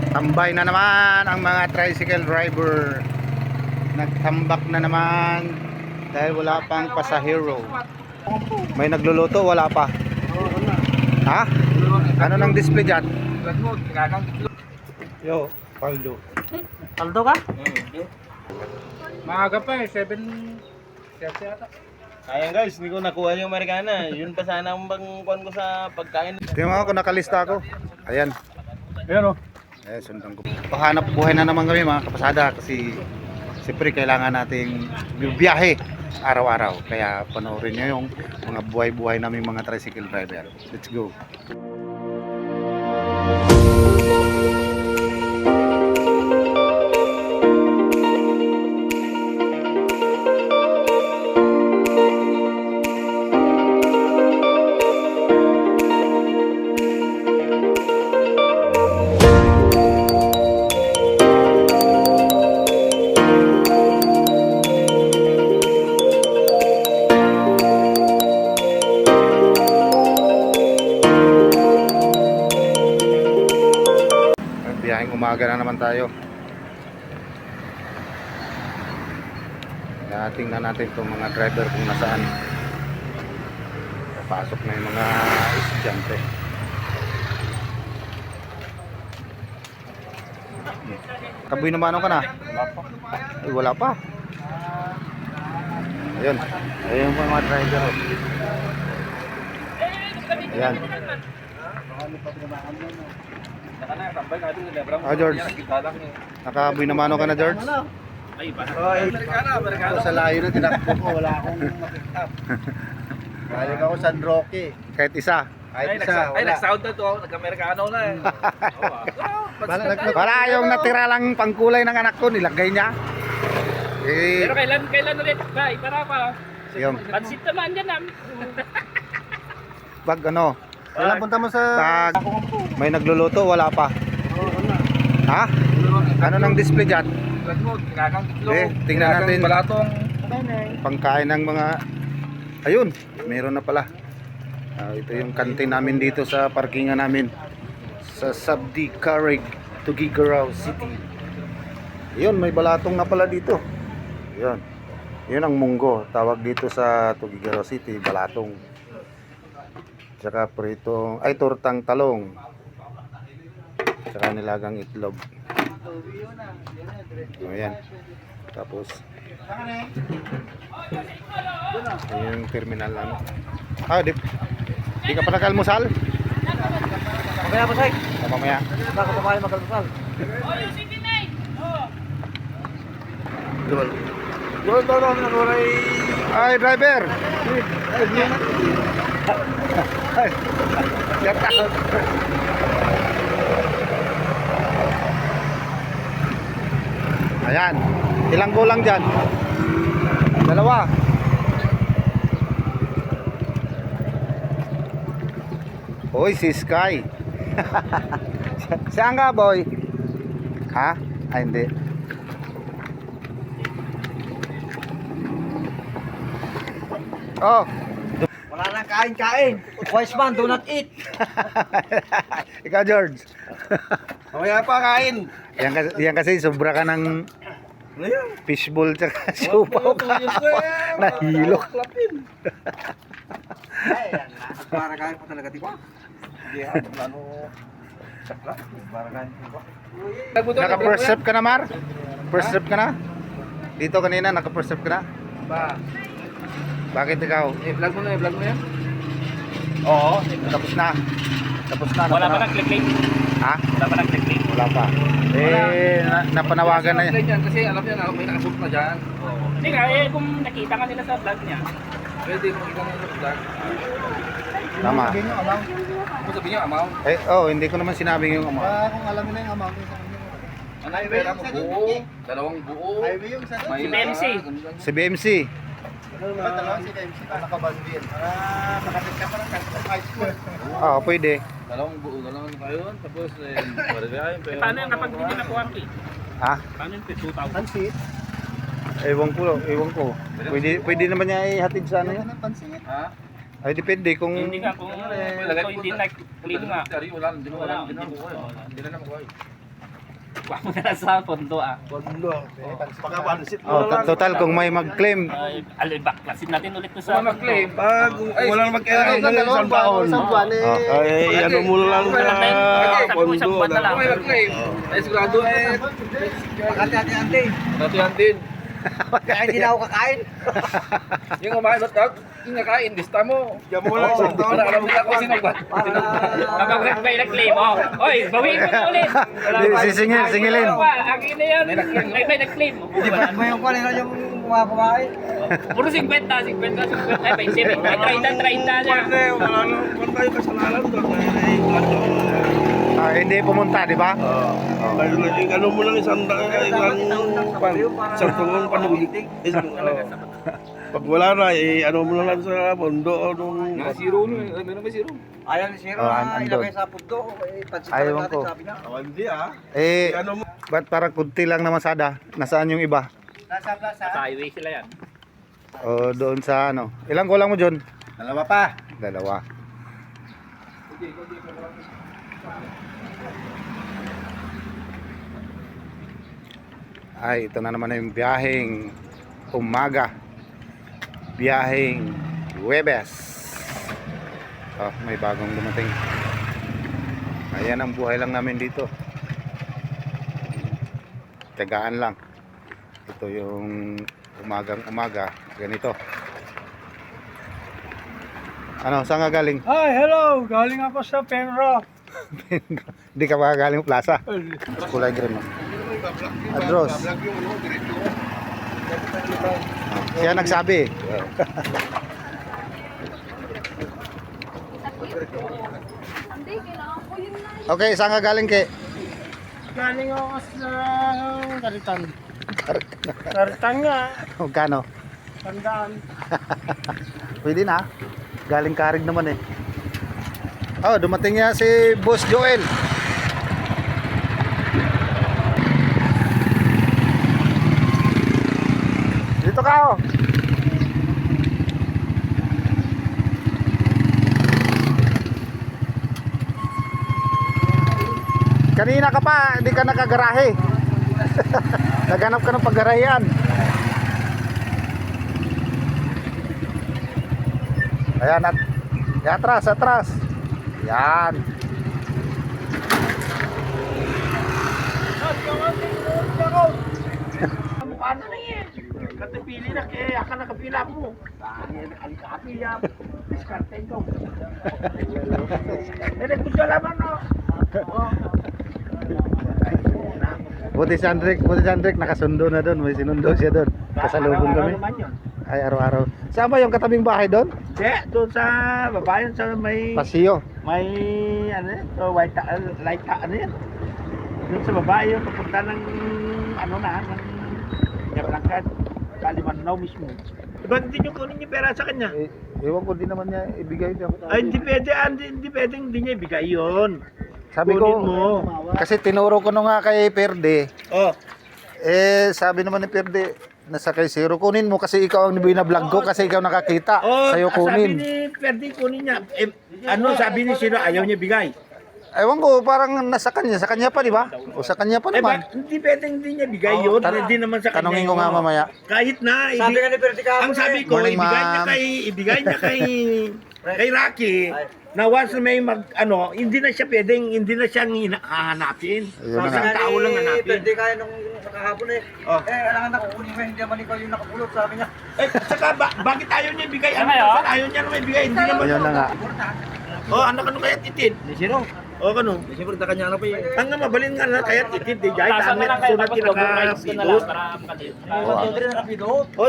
Tambay na naman ang mga tricycle driver. Nagtambak na naman dahil wala pang pasahero. May nagluluto, wala pa. Ha? Ano nang display dyan? Yo, paldo. Paldo ka? Maaga pa eh, 7 yata. Ayan guys, hindi ko nakuha yung Americana. Yun pa sana ang bangkuan ko sa pagkain. Tingnan mo kung nakalista ako. Ayan. Ayan o. Eh, sundan ko. Pahanap buhay na naman kami mga kapasada kasi siyempre kailangan nating biyahe araw-araw. Kaya panoorin nyo yung mga buhay-buhay namin mga tricycle driver. Let's go. Biyaheng umaga na naman tayo. Tingnan natin itong mga driver kung nasaan. Papasok na yung mga estudyante. Kaboy naman ano ka na? Ay, wala pa. Ayun. Ayun po mga driver. Ayan. George. Nakaboy na mano ka na, George? Ay, ba? Amerikano. Sa layo na tinakbo ko, wala akong makita. Galing ako San Roque. Kahit isa. Kahit isa, Ay, wala. nag-sound na to. Nag-Amerikano na eh. Wala yung natira lang pangkulay ng anak ko, nilagay niya. Eh, Pero kailan ulit ba? Para pa. yung Pansit naman yan pag ano, Kailan punta mo sa... pag may nagluluto, wala pa. Ha? Ano nang display dyan? Eh, tingnan natin. Balatong. Pangkain ng mga... Ayun, meron na pala. Ito yung kantin namin dito sa parkingan namin. Sa Sabdi Carig, Tuguegarao City. Yun, may balatong na pala dito. Yun. Yun ang munggo. Tawag dito sa Tuguegarao City, balatong. Tsaka prito, ay tortang talong. Tsaka nilagang itlog. Ayan. Tapos yung terminal ano. Di ka pa nag-almusal? Mamaya pa, Sek. Mamaya. Hindi ako pamahay mag-almusal. Gawal ba naman ang oray? Ay, driver! Get out! Ayan. Ilang gulang dyan? Dalawa. Hoy, si Sky. Saan ka, boy? Ha? Ay, hindi. Oh. Wala nang kain-kain. Wise man, do not eat. Ikaw, George. Mamaya pa kain. Yan kasi sobra ka ng fishball tsaka siupaw ka. Nahilo. Para kain pa talaga, di ba? Hindi ha, plano. Para kain pa. Naka-first step ka na, Mar? First step ka na? Dito kanina, naka-first step ka na? Ba? Bakit ikaw? Vlog mo na, vlog mo yan? Oo, tapos na. Tapos na. Wala pa nag-click. Ha? Wala pa nag-click. Wala pa. Napanawagan na yan. Kasi alam niya na may nakashoot na dyan. Hindi nga, kung nakita nga nila sa vlog niya. Pwede mo kita na sa vlog. Tama. Kung sabihin niyo, amount. Hindi ko naman sinabi yung amount. Kung alam mo na yung amount. Ano yung pera mo? Buo. Dalawang buo. Highway yung sa Si BMC. Si BMC. Dalawang si BMC na nakabandil. Nakapit ka pa ng high school. Oo, pwede. Dalawang buo na lang kayo. Tapos, maragayin. Paano yung kapag hindi nakuha ang key? Ha? Paano yung 2,000? Pansit. Ewan ko. Pwede naman niya ihatid sa ano yan. Pansit. Ha? Ay, depende kung... Hindi nga, kung ito hindi nag-clean nga. Wala, hindi mo Wala, alam. Hindi na makuha. Hindi na makuha. Kuha mo na sa pondo ah. Bondo. Pagkapansit Oh, total kung may mag-claim. Ay, baklasin natin ulit to sa mag-claim. Pag wala mag-claim ng isang taon. Oh. Ay, ano mo lang na Sabi mo isang buwan na lang. Ay, sigurado hati-hati-hati. Hati-hati. Kaya hindi na ako kakain. Yung kumain sa tawag, yung nakain, lista mo. Diyan mo lang isang taon. Para alam nila kung sino ba. Kapag may nag-claim, oh. Oy, bawiin mo na ulit. Singilin. Akin na yan. May nag-claim. Di ba yung kanina yung kumain? Puro 50, ay 27, may 30 niya. Wala tayo kasalanan doon. Hindi pumunta, di ba? Ano mo lang isang tungong panulitik. Pag wala na, ano mo lang sa pondo. Zero na, meron ba zero? Ayaw ni zero na ilagay sa pondo. Ayaw ko. Hindi Ba't parang kunti lang na masada? Nasaan yung iba? Sa highway sila yan. O doon sa ano? Ilang kulang mo, John? Dalawa pa. Dalawa. Ay, ito na naman yung biyaheng umaga. Biyaheng Huwebes. Oh, may bagong dumating. Ayan ang buhay lang namin dito. Tiyagaan lang. Ito yung umagang umaga. Ganito. Ano, saan ka galing? Hi, hello! Galing ako sa Penro. Hindi ka ba galing plaza? Kulay green mo. Adros. Siya nagsabi. Okay, saan ka galing ke? Galing ako sa Karitan. Karitan nga. Magkano? Tandaan. Pwede na. Galing Karig naman eh. Oh, dumating nga si Boss Joel. Dito ka oh. Kanina ka pa, hindi ka nakagarahe. Naghanap ka ng paggarayan. Ayan at atras, atras. Yan. Mukha na yan. Katipili na kaya ka nakapila mo. Alikapi yan. Diskarte ko. Kung siya laman no. Buti si Andrik nakasundo na doon. May sinundo siya doon. Kasalubong kami. Ay, araw-araw. Saan ba yung katabing bahay doon? Doon sa babayan sa may Pasiyo. ano yan, so white light ano yan. Doon sa babae yung papunta ng ng Yablangkad, Kalimannaw mismo. Ba't hindi nyo kunin yung pera sa kanya? Ewan ko, di naman niya ibigay. Ay, hindi pwede, hindi niya ibigay yun. Sabi ko, Kunin mo. kasi tinuro ko na nga kay Perde. Oh, Sabi naman ni Perde, nasa kay Zero, kunin mo kasi ikaw ang binablog ko kasi ikaw nakakita. Sa'yo sabi kunin. ni Ferdy kunin niya. Sabi ni Sino, ayaw niya bigay. Ewan ko, parang nasa kanya. Sa kanya pa, di ba? O sa kanya pa naman. Hindi pwedeng hindi niya bigay yun. Hindi naman sa kanya. Tanungin ko nga mamaya. Kahit na. Sabi ka ni Perdi ka. Ang sabi ko, Morning, ibigay niya kay Rocky na once may hindi na siya siyang hahanapin. Ayun na Isang tao lang hanapin. Perdi kaya nung kahapon alangan na kukunin mo, hindi naman ikaw yung nakapulot, sabi niya. Saka bakit ayaw niya ibigay? Ano yun? Ayaw niya naman ibigay. Hindi naman. Ayun na nga. Ano kaya titin? Ni Zero. Kano? Siyempre, kanya na pa yun. Ang nga mabalin nga na kaya titin. Di jay. Tasa na lang kayo, Sunod tapos overrides ko na lang kinakapidot. para makadit.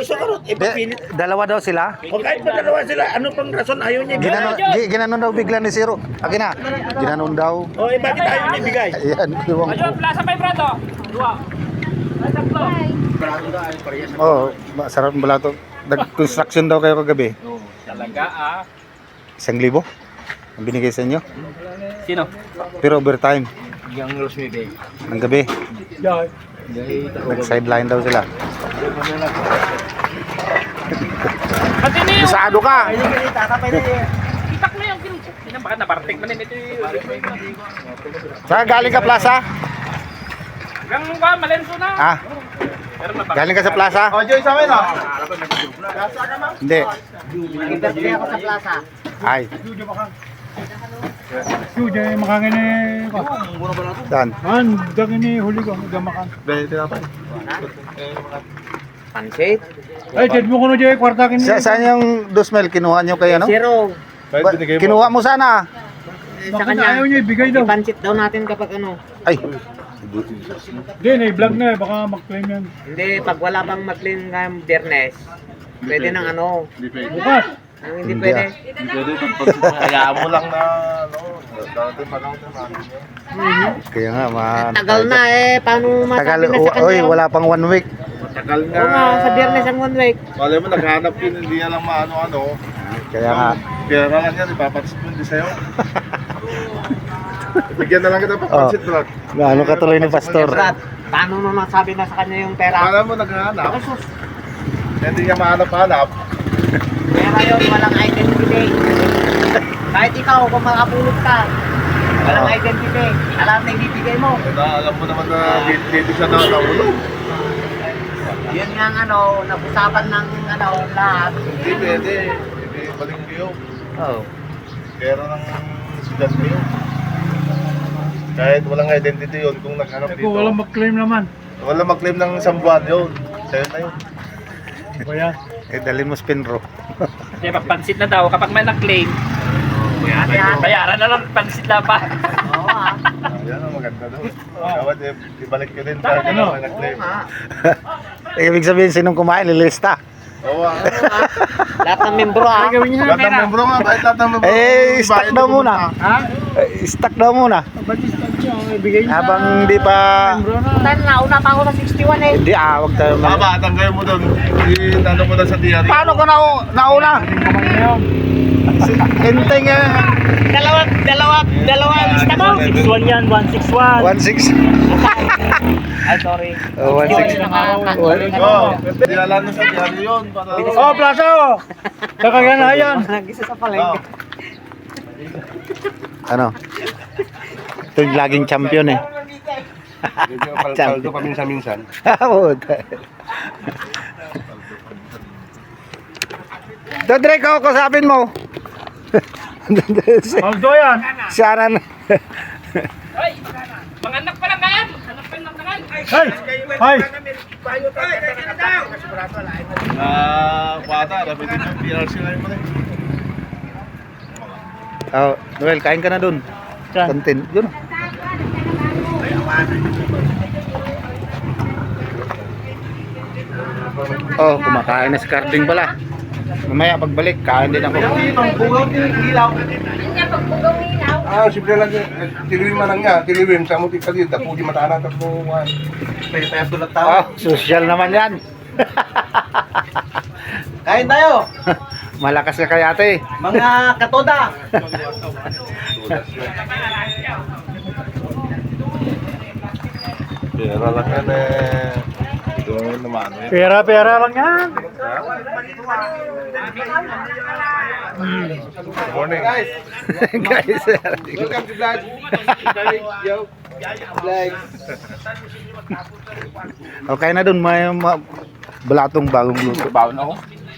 So karot, ipapilit. Dalawa daw sila. O kahit pa dalawa sila, ano pang rason ayaw niya ibigay? Ginanon daw bigla ni Zero. Akin na. Ginanon daw. O bakit ayaw niya ibigay? Ayan, ewan ko. Ayun, Plaza pa Brado. Dua. Tatlo. Oh, sarap ng balato. Nag-construction daw kayo kagabi. Talaga ah. 1,000 ang binigay sa inyo. Sino? Pero overtime. Yung Rosmi Bay. Ng gabi. Nag-sideline daw sila. Pati niyo. Isado ka! Itak mo yung baka napartik man ito. Saan galing ka, Plaza? Yung ba, malenso na. Ah? Galing ka sa plaza? Oh, Joy, sa amin, ah. Hindi. Nag-birthday ako sa plaza. Ay. Studio yung makangin eh. Saan? Dagin ni huli ko, gamakan. Pansit? Ay, ted mo ko na dyan, kwarta kin. Saan yung dusmel? Kinuha nyo kay ano? Zero. Kinuha mo sana. Sa kanya, Ayaw niya, ibigay daw. pansit daw natin kapag ano. Ay. Hindi, na-vlog na eh, baka mag-claim yan. Hindi, pag wala pang mag-clean ng biyernes, pwede nang ano. Bukas. Ang hindi Hindi, pwede. Kaya mo lang na, ano, dati panahon na namin. Kaya nga, Tagal na eh, paano Tagal. masabi na sa kanya? Oy, wala pang 1 week. Tagal nga. Oo nga, sa biyernes ang 1 week. Wala mo, naghanap yun, hindi alam maano-ano. Kaya nga. Kaya nga lang yan, ipapansit mo hindi sa'yo. Bigyan na lang kita pa pansit, Brad. Ano ka tuloy ni Pastor? Brad, paano nung nasabi na sa kanya yung pera? Kala mo naghahanap, Ay, sus. hindi niya mahanap-hanap. Pera yun, walang identity. Kahit ikaw, kung makapulot ka, walang identity. Alam na ibibigay mo. Alam mo naman na dito siya nakakaulo. Yun nga ang ano, nag-usapan ng ano, lahat. Hindi pwede. Hindi baling niyo. Oo. Pera ng sugat niyo. Kahit walang identity yun kung naghanap dito. Kung walang mag-claim naman. Wala mag-claim ng isang buwan yun. Sa'yo na yun. Ano ba yan? Eh, dalhin mo spinro. Kaya pag pansit na daw, kapag may na-claim, bayaran na lang, pansit na pa. Oo ah. Yan ang maganda doon. Dapat ibalik ko din sa Ano? may nag-claim. Ibig sabihin, sinong kumain, lilista. Oo ah. Lahat ng membro ah. Gawin niya Lahat ng membro nga, kahit lahat ng membro. Eh, stock Bayan daw din muna. pumunta. Ha? Stock daw muna. Ba't start niya? Ibigay niya. Habang hindi pa... Putan na, una pa ako ng 61 eh. Hindi, wag tayo Baba, tanggayin mo doon. Itanong mo na sa diary. Paano ka nauna? Kamay na yun. Enteng Dalawa, lista mo. 61 yan, 161. 1.6. Ay, sorry. 1.6. Oo, dinala na sa diary yun. Para... Oh, plaza oh! Sa Kaganayan. Nag-isa sa palengke. Ano? Ito yung laging champion eh. Paldo paminsan-minsan. Dodre ko, kusapin mo. Aldo yan. Siya na. Ay, mga anak pa lang yan. Anak pa lang naman. Hey! Hey! Kwata, dapat din yung PRC na yun mo na yun. Oh, Noel, kain ka na dun. Kantin. Yun. Oh, kumakain na si Carding pala. Mamaya pagbalik, kain din ako. Simple lang yun. Tiliwin man lang niya. Tiliwin, sa mo tika dito. Pwede matahan at mo. Peso lang Oh, social naman yan. Kain tayo, Malakas ka kay ate. mga katoda. Pera lang yan eh. Ito naman eh. Pera lang yan. Good morning. Guys, Guys. welcome to Vlog. Yo. Vlog. Okay na dun, may balatong bagong luto. Baon ako.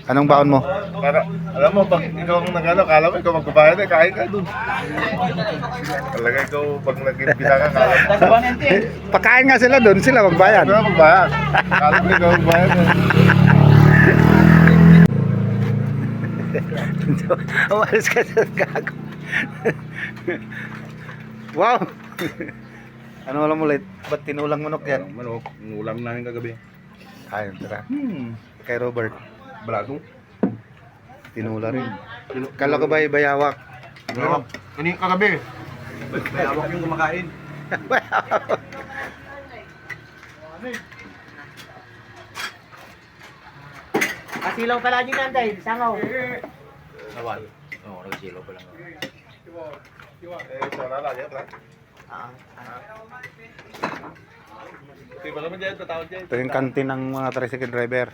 Anong baon mo? Para, alam mo, pag ikaw ang nag-ano, kala mo ikaw magbabayad eh, kain ka dun. Talaga ikaw, pag nag-impisa ka, kala mo. Pakain nga sila dun, sila magbayad. Ikaw magbayad. Kala mo ikaw magbayad eh. Umalis ka sa gago. Wow! Ano alam mo ulit? Ba't tinulang manok yan? Manok, ulam namin kagabi. Ayun, tara. Kay Robert. Balatong. Tinula rin. Kala ko ba bayawak? Ano? Ini kagabi. Bayawak yung kumakain. Kasilaw pala dyan nanday, sangaw. Nawal. Oo, nagsilaw pa lang. Sana lang yan, Brad. Diba naman dyan, tatawag dyan. Ito yung kantin ng mga tricycle driver.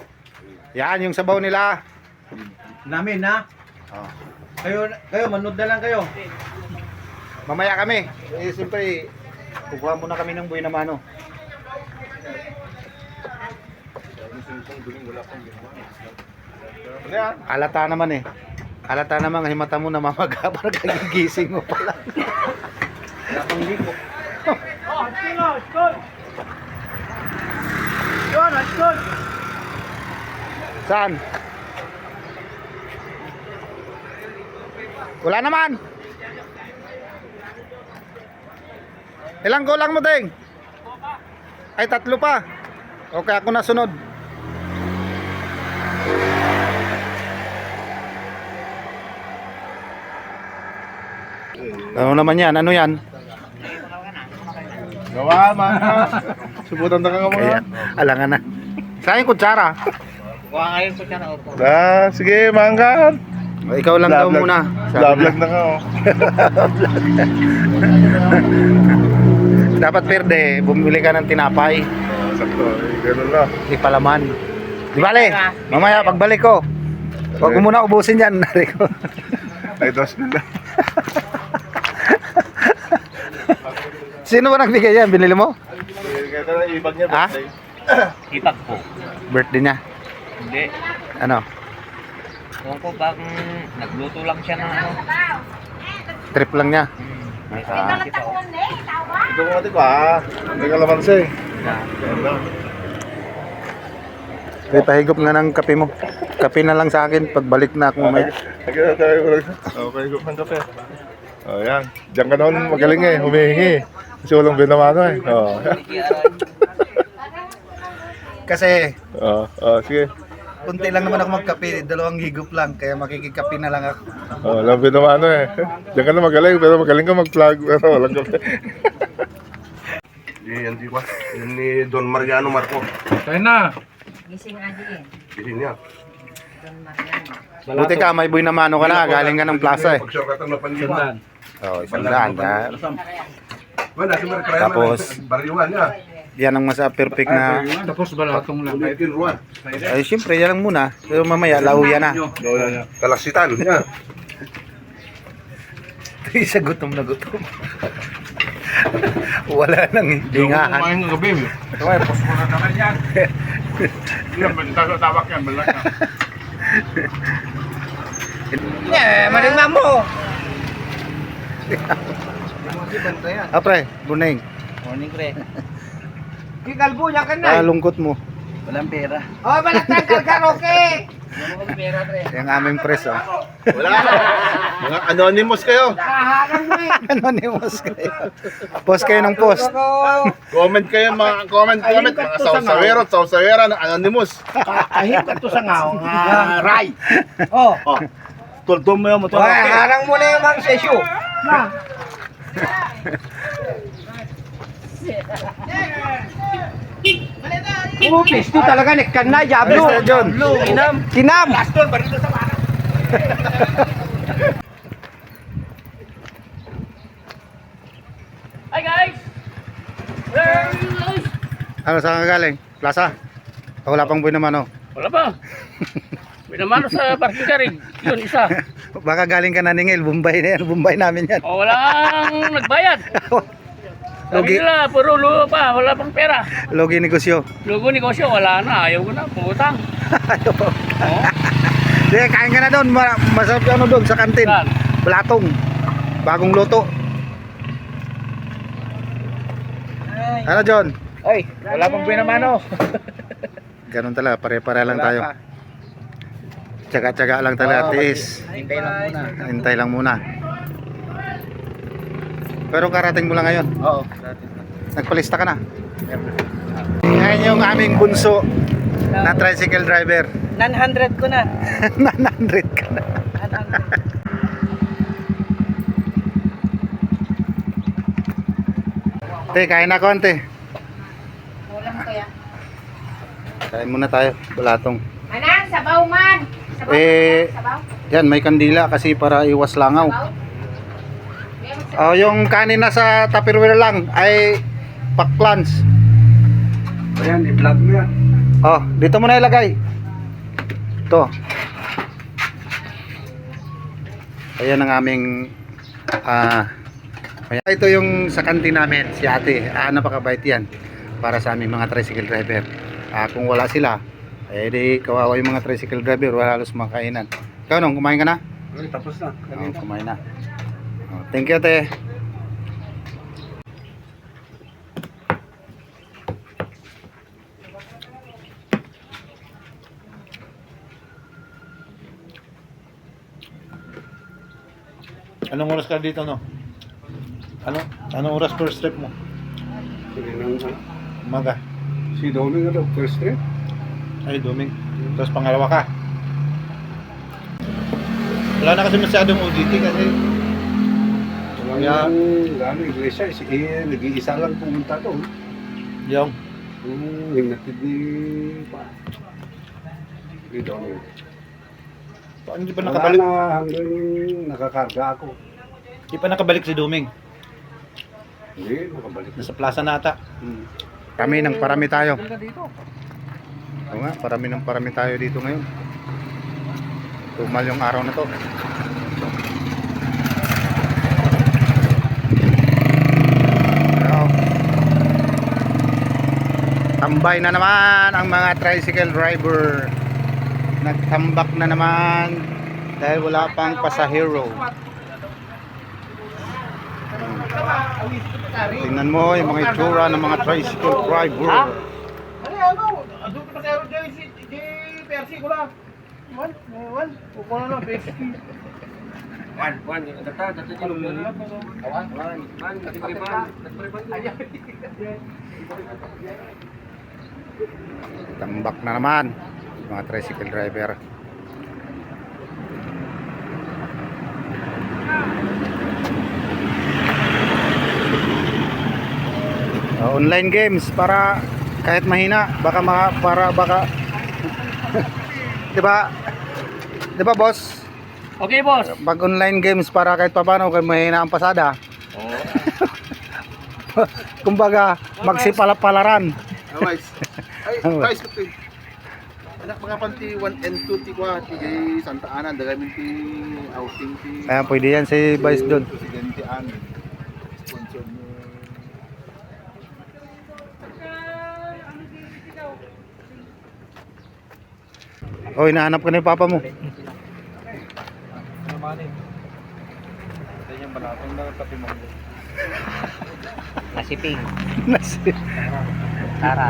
Yan, yung sabaw nila. Namin na. Oh. Kayo manood na lang kayo. Mamaya kami. Eh, siyempre, kukuha muna kami ng buhay na mano. Halata naman eh. Halata naman ang himata mo na mamaga para kagigising mo pala. Saan? Wala naman. Ilang kulang mo, Ting? Ay, 3 pa. Okay, ako na sunod. Ano naman yan? Ano yan? Gawa, mga. Subutan na ka nga mga. Kaya, alangan na. Saan yung kutsara? Kuha ngayon po siya na upo. Sige, mangga. O, ikaw lang daw Vlog. muna. Vlog na ka, oh. Dapat perde, bumili ka ng tinapay. Sakto, ganun na. Di palaman. Di bale, mamaya pagbalik ko. Huwag mo muna ubusin yan. Nari ko. Ay, 2 na lang. Sino ba nagbigay yan? Binili mo? Kaya na ibag niya, Ha? birthday. Ipag po. Birthday niya. Hindi. Ano? Kung ko bang nagluto lang siya ng ano. Trip lang niya. May sa kita o. Ito mo natin ba? Hindi ka laman siya eh. Kaya pahigop nga ng kape mo. Kape na lang sa akin pagbalik na ako mamaya. Okay, go ng kape. Oh, yan. Diyan ka noon magaling eh, humihingi. Kasi walang binamano eh. Oh. Kasi Sige. kunti lang naman ako magkape, 2 higop lang. Kaya makikikape na lang ako. Oh, walang binamano eh. Diyan ka na magaling, pero magaling ka mag-vlog. Pero walang kape. Yan di ba? Yan ni Don Mariano Marco. Tayo na. Gising aja eh. Kasi niya. Don Mariano. Buti ka, may buhay na mano ka na. Galing ka ng plaza eh. Pagsyarkatan na pandiwan. Oh, 100. Wala, si Marco. Tapos, Bariwan niya. yan ang mas perfect na. Tapos balatong lang. Ruan. Ay, syempre, yan lang muna. Pero mamaya, lauya na. Kalaksitan niya. Sa gutom na gutom. Wala nang hingahan. Kumain ng gabi. Ay, pos mo na naman yan. Yan, tawak yan. Balat na. Maring mo. Apre, buning. Morning, pre. Kikalbo niya ka Lungkot mo. Walang pera. Oh, balatan ka karaoke. Walang pera, pre. Yung aming press, oh. Wala. Mga anonymous kayo. Kaharang mo eh. Anonymous kayo. Post kayo ng post. Comment kayo, mga comment. Mga sausawera na anonymous. Kahit ito sa ngaw, Ray. Oh. Tultong mo yung motor. Harang mo na yung mga sesyo. Oh, pisto talaga nekan na, Diablo. Mr. John. Kinam. Hi guys! Ano, saan ka galing? Plaza? O, wala pang buhay naman, oh. Wala pa. Binamano sa parking car. Yun, isa. Baka galing ka na ningil. Bombay na yan. Bombay namin yan. O, walang nagbayad. Sabi Logi, nila, puro luho pa. Wala pang pera. logi negosyo. Lugo negosyo, wala na. Ayaw ko na. Pumutang. Ayaw. Oo. Sige, kain ka na doon. Masarap yung ano doon sa kantin. Saan? Balatong. Bagong luto. Ano, John? Oy, wala pang buhay naman oh. Ganun talaga. Pare-pare lang tayo. Tsaga-tsaga lang talaga. Tiis. Hintay lang muna. Hintay lang muna. Pero karating mo lang ngayon. Oo. Nagpalista ka na. Yan yung aming bunso na tricycle driver. 900 ko na. 900 ka na. 900. Te, kain na konti. Ulam ko yan. Kain muna tayo. Balatong. Manang, sabaw man. Sabaw Eh, sabaw. yan, may kandila kasi para iwas langaw. Sabaw. Oh, yung kanin na sa Tupperware lang ay paklans. Ayan, i-vlog mo yan. Oh, dito mo na ilagay. Ito. Ayan ang aming ayan. Ito yung sa kantin namin, si ate. Napakabait yan para sa aming mga tricycle driver. Kung wala sila, Eh di kawawa yung mga tricycle driver, wala halos makainan. Ikaw nung, kumain ka na? Ay, tapos na. Oo, kumain na. Oh, thank you, te. Anong oras ka dito, no? Anong oras first trip mo? Umaga. Si Doming na first trip. Ay, duming. Tapos pangalawa ka. Wala na kasi masyadong ODT kasi Wala nang iglesia. Nag-iisa lang pumunta to. yung Hinatid ni pa. Si Doming. paano di pa Wala nakabalik? na hanggang nakakarga ako. Di pa nakabalik si Duming. Hindi, nakabalik. Nasa plaza na ata. Parami ng parami tayo. Oo nga, parami tayo dito ngayon. Tumal yung araw na to. Pero, tambay na naman ang mga tricycle driver. Nagtambak na naman dahil wala pang pasahero. Tingnan mo yung mga itsura ng mga tricycle driver. Ado pa kayo dyan si Percy ko lang. Wan. Kukuha na lang, Percy. Wan. Data dyan. Wan. Tambak na naman mga tricycle driver. Online games para kahit mahina baka baka 'di ba? 'Di ba, boss? Okay, boss. Pag online games para kahit paano kay mahina ang pasada. Kumbaga magsipalapalaran. Ay, guys, anak mga panti 1 and 2 ti kwa ti Santa Ana dagamin ti outing ti Ayan, pwede yan si Vice doon. presidente an sponsor mo. Oh, hinahanap ka na yung papa mo. Nasiping. Nasi- Tara.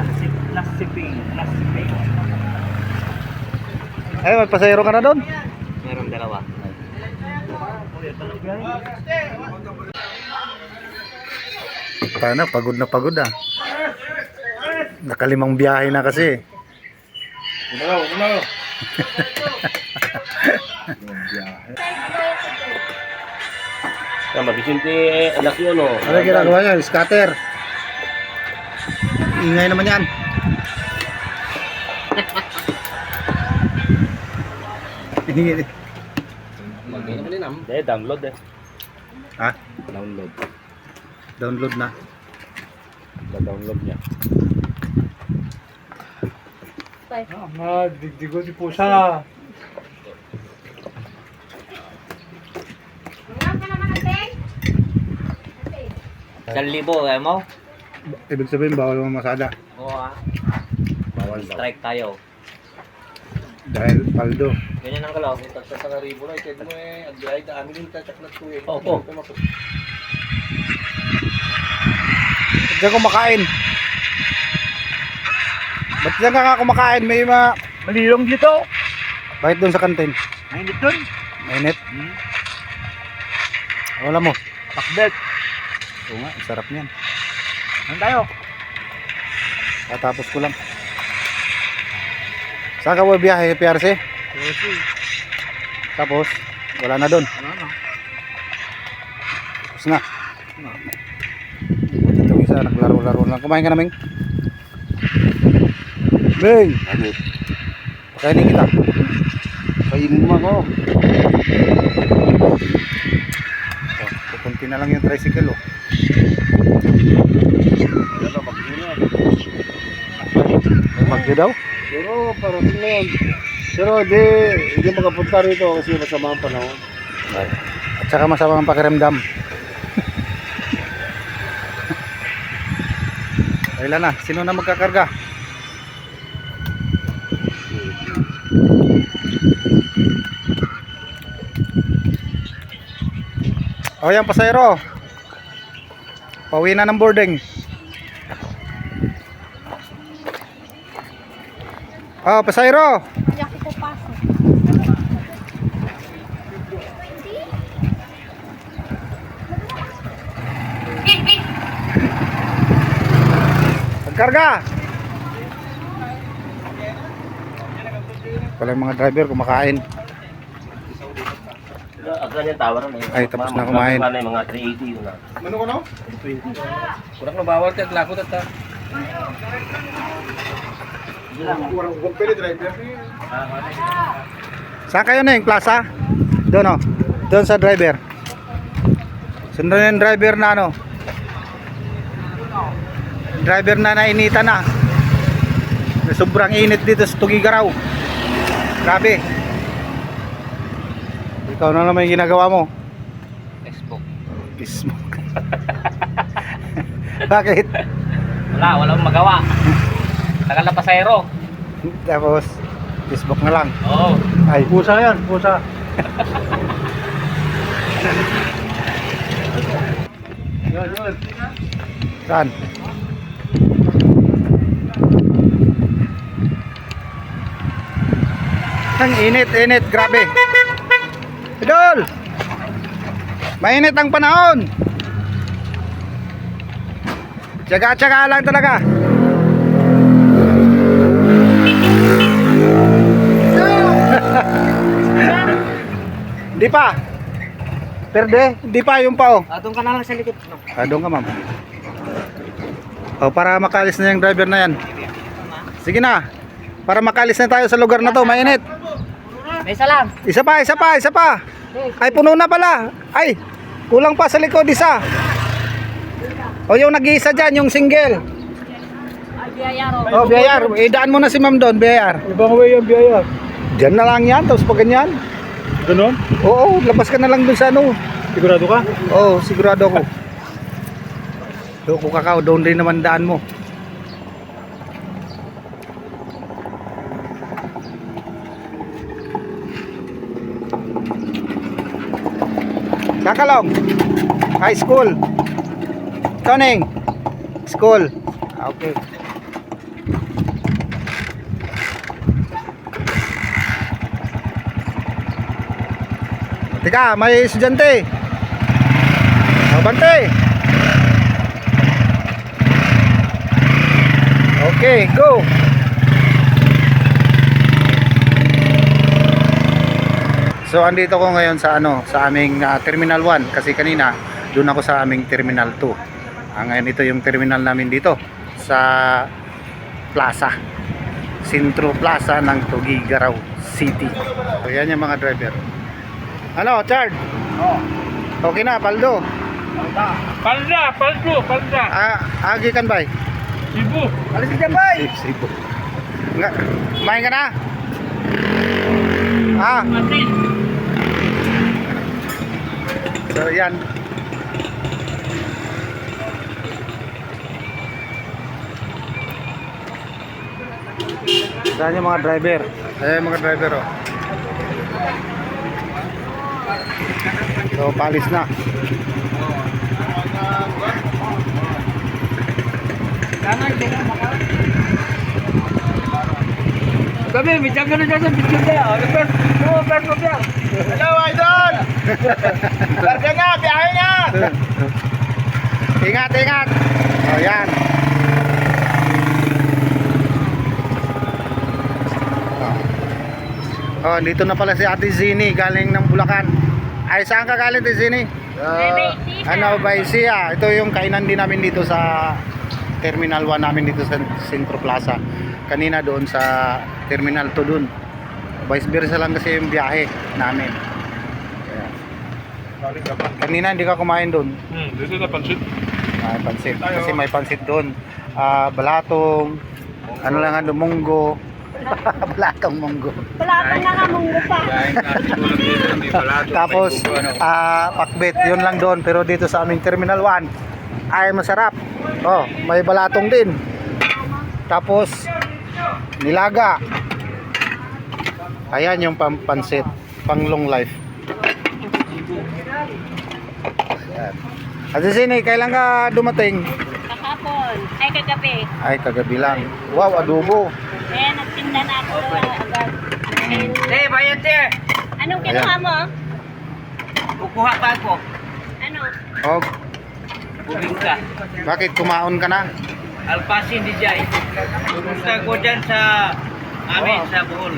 Ay, may pasahero ka na doon. Meron dalawa. Paano, pagod na pagod ah. Nakalimang biyahe na kasi. Umalaw. Tama, Vicente, anak yun, no? Ano ginagawa niya? Scatter. Ingay naman yan. Download eh. Ha? Download. Download na. Download niya. Digdigo si pusa. Wala ka naman natin. 1,000, mo? Ibig sabihin, bawal mo masada. Oo Bawal strike tayo. Dahil paldo. Ganyan ang galaw. Sa karibo na ito mo agay da amin yung tataklat ko eh. Opo. Ba't dyan kumakain? Ba't dyan ka nga kumakain? May Malilong dito. Bakit doon sa kantin? Mainit dun. Mainit? Wala mo. Pakbet. Oo nga, ang sarap niyan. Ano tayo? Tatapos ko lang. Saan ka ba biyahe, PRC? Tapos, wala na doon. Tapos na. Itong isa, naglaro-laro lang. Kumain ka namin? Bing! Pakainin kita. Kainin mo ako. Pupunti na lang yung tricycle, oh. May bagyo daw? Pero parating na yan. Pero hindi makapunta rito kasi masama ang panahon. At saka masama ang pakiramdam. Kailan na? Sino na magkakarga? O yan, pasahero. Pauwi na ng boarding. Oh, pasahero. Hindi ako papasok. Pagkarga. Pala yung mga driver kumakain. Agad yung tower na. Ay, tapos na kumain. Mga 380 yun na. Ano ko no? 20. Kurang na bawal ka, lakot at ta. Kurang huwag pwede driver. Saan kayo na yung plaza? Doon o. Doon sa driver. Sundan yung driver na ano. Driver na nainita na. Sobrang init dito sa Tugigaraw. Grabe. Ikaw na naman yung ginagawa mo. Facebook. Facebook. Bakit? Wala akong magawa. Tagal na pasahero. Tapos Facebook na lang. Oo. Ay, Pusa yan, pusa. saan? Ang init, grabe. Idol! Mainit ang panahon. Tsaga-tsaga lang talaga. Hindi pa. Perde, hindi pa yung pa oh. Doon ka na lang sa likod. No? Doon ka, ma'am. Oh, para makalis na yung driver na yan. Sige na. Para makalis na tayo sa lugar na to, mainit. May salam. Isa pa. Ay, puno na pala. Ay, kulang pa sa likod, isa. O yung nag-iisa dyan, yung single. Oh, biyayar. Idaan mo na si ma'am doon, biyayar. Ibang way yung biyaya. Diyan na lang yan, tapos pag ganyan. Ganon? Oo, labas ka na lang doon sa ano. Sigurado ka? Oo, sigurado ako. So, kung kakao, doon rin naman daan mo. Kakalong, high school. Toning, school. Okay. Teka, may estudyante. Bante. Okay, go. So andito ko ngayon sa sa aming Terminal 1 kasi kanina doon ako sa aming Terminal 2. Ngayon ito yung terminal namin dito sa Plaza. Sentro Plaza ng Tugigaraw City. So yan yung mga driver. Ano, Chard? Oh. Okay na, Paldo. Palda. Agi kan bay. Ibu. Alis ka bay. Sibo. Nga, kumain ka na? So yan. Saan yung mga driver? Ayan yung mga driver oh. So palis na. Kami, bidyan ka na dyan sa bidyan kaya. Hello, idol! Larga na, biyahe na! Ingat, ingat. Oh, yan. Oh, dito na pala si Ate Zini galing ng Bulacan. Ay, saan ka galing, Ate Zini? Baisia. Ito yung kainan din namin dito sa Terminal 1 namin dito sa Centro Plaza. Kanina doon sa Terminal 2 doon. Vice versa lang kasi yung biyahe namin. Ayan. Kanina hindi ka kumain doon. Dito na pansit. May pansit. Kasi may pansit doon. Balatong, ano lang ano, munggo. Balatong munggo. Wala na nga munggo pa. Tapos, pakbet, yun lang doon. Pero dito sa aming Terminal 1, ay masarap. Oh, may balatong din. Tapos, nilaga. Ayan yung pansit, pang long life. Ayan. Ate Sini, kailan ka dumating? Kahapon. Ay, kagabi. Ay, kagabi lang. Wow, adobo. Kaya nagtinda na ako agad. Bayad sir. Anong kinuha mo? Kukuha pa ako. Ano? Oh, Bubing ka. bakit kumaon ka na? Alpasin di Jai. Pupunta ko dyan sa amin sa Bohol.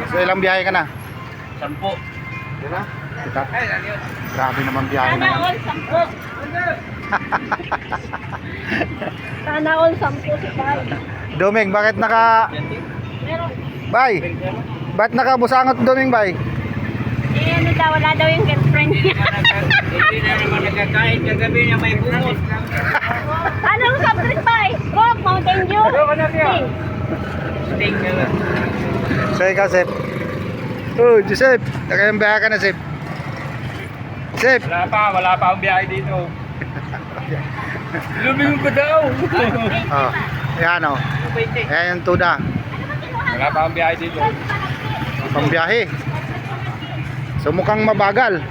So, ilang biyahe ka na? 10. Kita. Grabe naman biyahe na Sana yan. all 10. Sana all 10 si Pai. Doming, bakit naka... Meron. Bay! Ba't nakabusangot Doming, bay? Eh, ano daw, wala daw yung girlfriend niya. Hindi na naman nagkakain kagabi na may bungot. Anong soft drink, Pai? Coke, Mountain Dew? Sting. Sting na lang. So, ikaw, Sep. Oh, Joseph. Nakayang biyahe ka na, Sep. Sep. Wala pa ang biyahe dito. Lumingon ko daw. Oh, yan o. Ayan yung tuda. Wala pa ang biyahe dito. Pambiyahe. So, mukhang mabagal.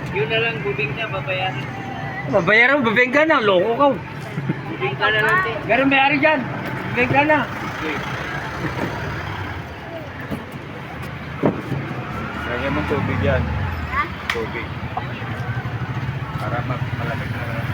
Yun na lang, bubing na, babayaran. Mabayaran, babeng ka na. Loko ka. Bubing ka na lang din. Meron mayari dyan. Babeng ka na. Lagyan mo tubig yan. Tubig. Para malamig na lang.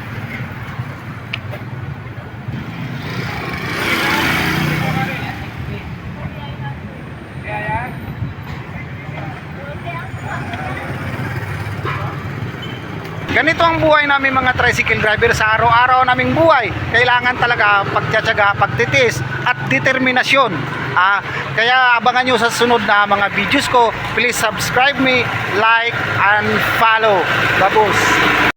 Ganito ang buhay namin mga tricycle driver sa araw-araw naming buhay. Kailangan talaga pagtsatsaga, pagtitis at determinasyon. Kaya abangan nyo sa sunod na mga videos ko. Please subscribe me, like, and follow. Babos!